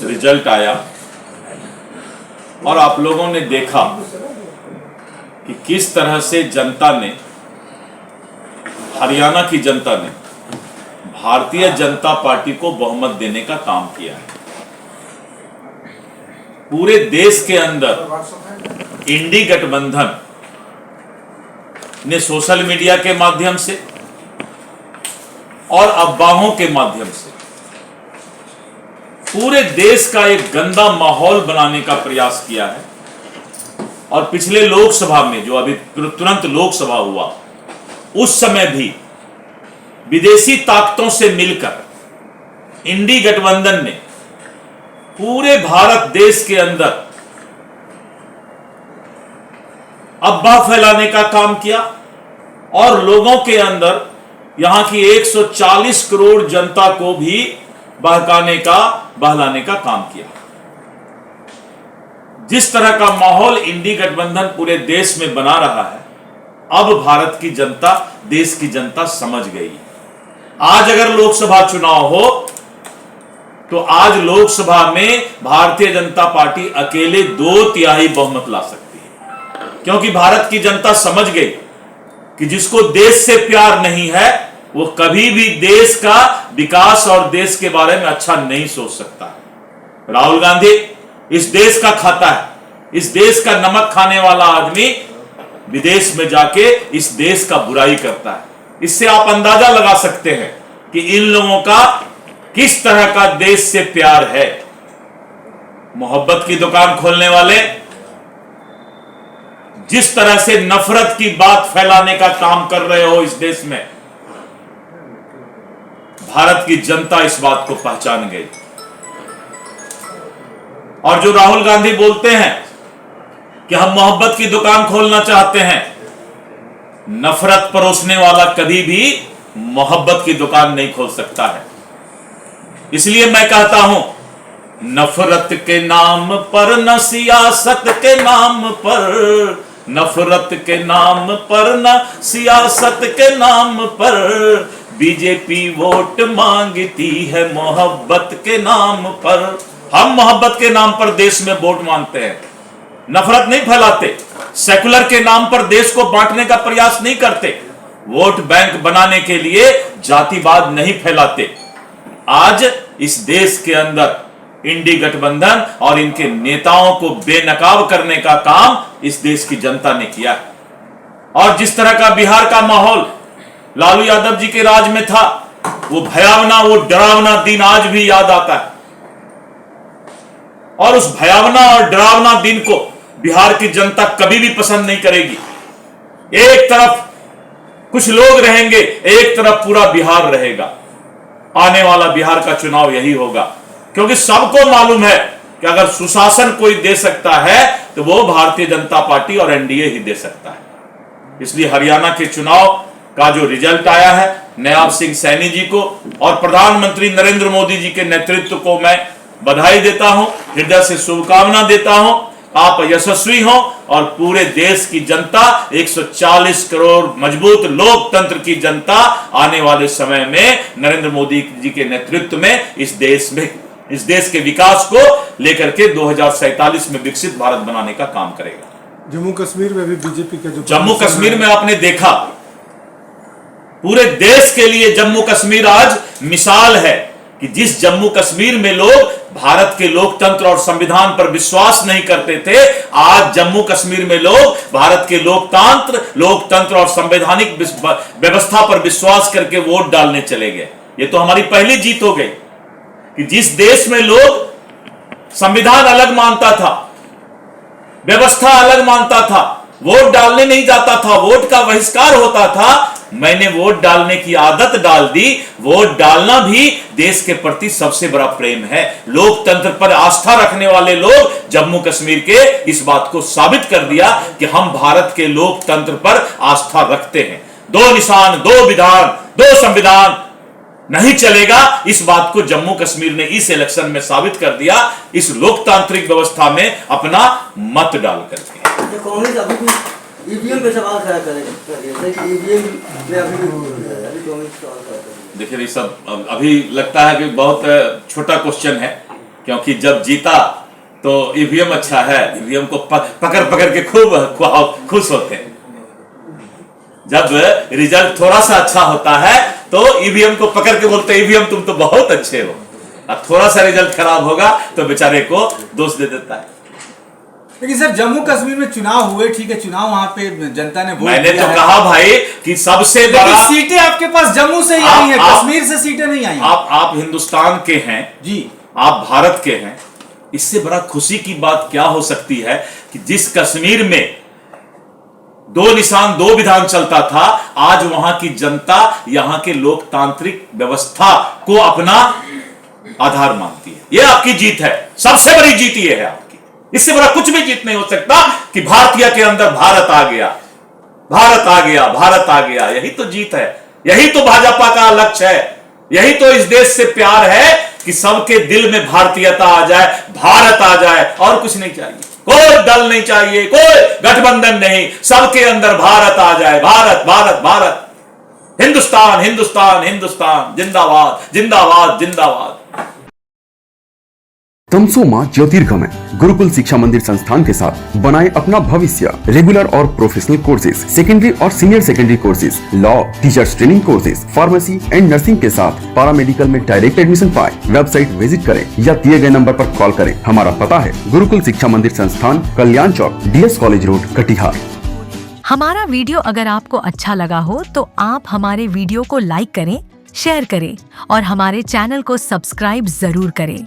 Result आया और आप लोगों ने देखा कि किस तरह से जनता ने, हरियाणा की जनता ने भारतीय जनता पार्टी को बहुमत देने का काम किया है। पूरे देश के अंदर इंडी गठबंधन ने सोशल मीडिया के माध्यम से और अफवाहों के माध्यम से पूरे देश का एक गंदा माहौल बनाने का प्रयास किया है। और पिछले लोकसभा में, जो अभी तुरंत लोकसभा हुआ, उस समय भी विदेशी ताकतों से मिलकर इंडी गठबंधन ने पूरे भारत देश के अंदर अफवाह फैलाने का काम किया और लोगों के अंदर, यहां की 140 करोड़ जनता को भी बहलाने का काम किया। जिस तरह का माहौल इंडी गठबंधन पूरे देश में बना रहा है, अब भारत की जनता, देश की जनता समझ गई है। आज अगर लोकसभा चुनाव हो तो आज लोकसभा में भारतीय जनता पार्टी अकेले 2/3 बहुमत ला सकती है, क्योंकि भारत की जनता समझ गई कि जिसको देश से प्यार नहीं है वो कभी भी देश का विकास और देश के बारे में अच्छा नहीं सोच सकता है। राहुल गांधी इस देश का खाता है, इस देश का नमक खाने वाला आदमी विदेश में जाके इस देश का बुराई करता है। इससे आप अंदाजा लगा सकते हैं कि इन लोगों का किस तरह का देश से प्यार है। मोहब्बत की दुकान खोलने वाले जिस तरह से नफरत की बात फैलाने का काम कर रहे हो इस देश में, भारत की जनता इस बात को पहचान गई। और जो राहुल गांधी बोलते हैं कि हम मोहब्बत की दुकान खोलना चाहते हैं, नफरत परोसने वाला कभी भी मोहब्बत की दुकान नहीं खोल सकता है। इसलिए मैं कहता हूं, नफरत के नाम पर, न सियासत के नाम पर, नफरत के नाम पर, न सियासत के नाम पर, बीजेपी वोट मांगती है मोहब्बत के नाम पर। हम मोहब्बत के नाम पर देश में वोट मांगते हैं, नफरत नहीं फैलाते, सेकुलर के नाम पर देश को बांटने का प्रयास नहीं करते, वोट बैंक बनाने के लिए जातिवाद नहीं फैलाते। आज इस देश के अंदर इंडी गठबंधन और इनके नेताओं को बेनकाब करने का काम इस देश की जनता ने किया है। और जिस तरह का बिहार का माहौल लालू यादव जी के राज में था, वो भयावना, वो डरावना दिन आज भी याद आता है। और उस भयावना और डरावना दिन को बिहार की जनता कभी भी पसंद नहीं करेगी। एक तरफ कुछ लोग रहेंगे, एक तरफ पूरा बिहार रहेगा। आने वाला बिहार का चुनाव यही होगा, क्योंकि सबको मालूम है कि अगर सुशासन कोई दे सकता है तो वो भारतीय जनता पार्टी और एनडीए ही दे सकता है। इसलिए हरियाणा के चुनाव का जो रिजल्ट आया है, नवाब सिंह सैनी जी को और प्रधानमंत्री नरेंद्र मोदी जी के नेतृत्व को मैं बधाई देता हूं, हृदय से शुभकामना देता हूं। आप यशस्वी हो और पूरे देश की जनता, 140 करोड़ मजबूत लोकतंत्र की जनता आने वाले समय में नरेंद्र मोदी जी के नेतृत्व में इस देश के विकास को लेकर के 2047 में विकसित भारत बनाने का काम करेगा। जम्मू कश्मीर में भी बीजेपी का जो जम्मू कश्मीर में आपने देखा, पूरे देश के लिए जम्मू कश्मीर आज मिसाल है कि जिस जम्मू कश्मीर में लोग भारत के लोकतंत्र और संविधान पर विश्वास नहीं करते थे, आज जम्मू कश्मीर में लोग भारत के लोकतंत्र और संवैधानिक व्यवस्था पर विश्वास करके वोट डालने चले गए। ये तो हमारी पहली जीत हो गई कि जिस देश में लोग संविधान अलग मानता था, व्यवस्था अलग मानता था, वोट डालने नहीं जाता था, वोट का बहिष्कार होता था, मैंने वोट डालने की आदत डाल दी। वोट डालना भी देश के प्रति सबसे बड़ा प्रेम है। लोकतंत्र पर आस्था रखने वाले लोग जम्मू कश्मीर के इस बात को साबित कर दिया कि हम भारत के लोकतंत्र पर आस्था रखते हैं। 2 निशान, 2 विधान, 2 संविधान नहीं चलेगा, इस बात को जम्मू कश्मीर ने इस इलेक्शन में साबित कर दिया, इस लोकतांत्रिक व्यवस्था में अपना मत डाल करके। कांग्रेस अभी भी ईवीएम पे सवाल खड़ा करेगा, ईवीएम में अभी कांग्रेस सवाल खड़ा करेगा। देखिए, ये सब अभी लगता है कि बहुत छोटा क्वेश्चन है, क्योंकि जब जीता तो ईवीएम अच्छा है, ईवीएम को पकड़ पकड़ के खूब खुश होते हैं। जब रिजल्ट थोड़ा सा अच्छा होता है तो ईवीएम को पकड़ के बोलते हैं ईवीएम तुम तो बहुत अच्छे हो, और थोड़ा सा रिजल्ट खराब होगा तो बेचारे को दोष दे देता है। लेकिन सर जम्मू कश्मीर में चुनाव हुए, ठीक है, चुनाव वहां पे जनता ने वोट मैंने दिया तो है। कहा भाई कि सबसे बड़ा सीटें आपके पास जम्मू से ही आई हैं, कश्मीर से सीटें नहीं आई। आप हिंदुस्तान के हैं जी, आप भारत के हैं, इससे बड़ा खुशी की बात क्या हो सकती है कि जिस कश्मीर में 2 निशान 2 विधान चलता था, आज वहां की जनता यहां के लोकतांत्रिक व्यवस्था को अपना आधार मानती है। यह आपकी जीत है, सबसे बड़ी जीत यह है आपकी। इससे बड़ा कुछ भी जीत नहीं हो सकता कि भारतीय के अंदर भारत आ गया, भारत आ गया, भारत आ गया। यही तो जीत है, यही तो भाजपा का लक्ष्य है, यही तो इस देश से प्यार है कि सबके दिल में भारतीयता आ जाए, भारत आ जाए, और कुछ नहीं चाहिए। कोई दल नहीं चाहिए, कोई गठबंधन नहीं, सबके अंदर भारत आ जाए। भारत भारत भारत, हिंदुस्तान हिंदुस्तान हिंदुस्तान, जिंदाबाद जिंदाबाद जिंदाबाद। तमसोमा ज्योतिर्गमय गुरुकुल शिक्षा मंदिर संस्थान के साथ बनाए अपना भविष्य। रेगुलर और प्रोफेशनल कोर्सेज, सेकेंडरी और senior secondary courses, law, teachers training courses, pharmacy and nursing के साथ पैरामेडिकल में डायरेक्ट एडमिशन पाए। वेबसाइट विजिट करें या दिए गए नंबर पर कॉल करें। हमारा पता है गुरुकुल शिक्षा मंदिर संस्थान, कल्याण चौक, DS कॉलेज रोड, कटिहार। हमारा वीडियो अगर आपको अच्छा लगा हो तो आप हमारे वीडियो को लाइक करें, शेयर करें और हमारे चैनल को सब्सक्राइब जरूर करें।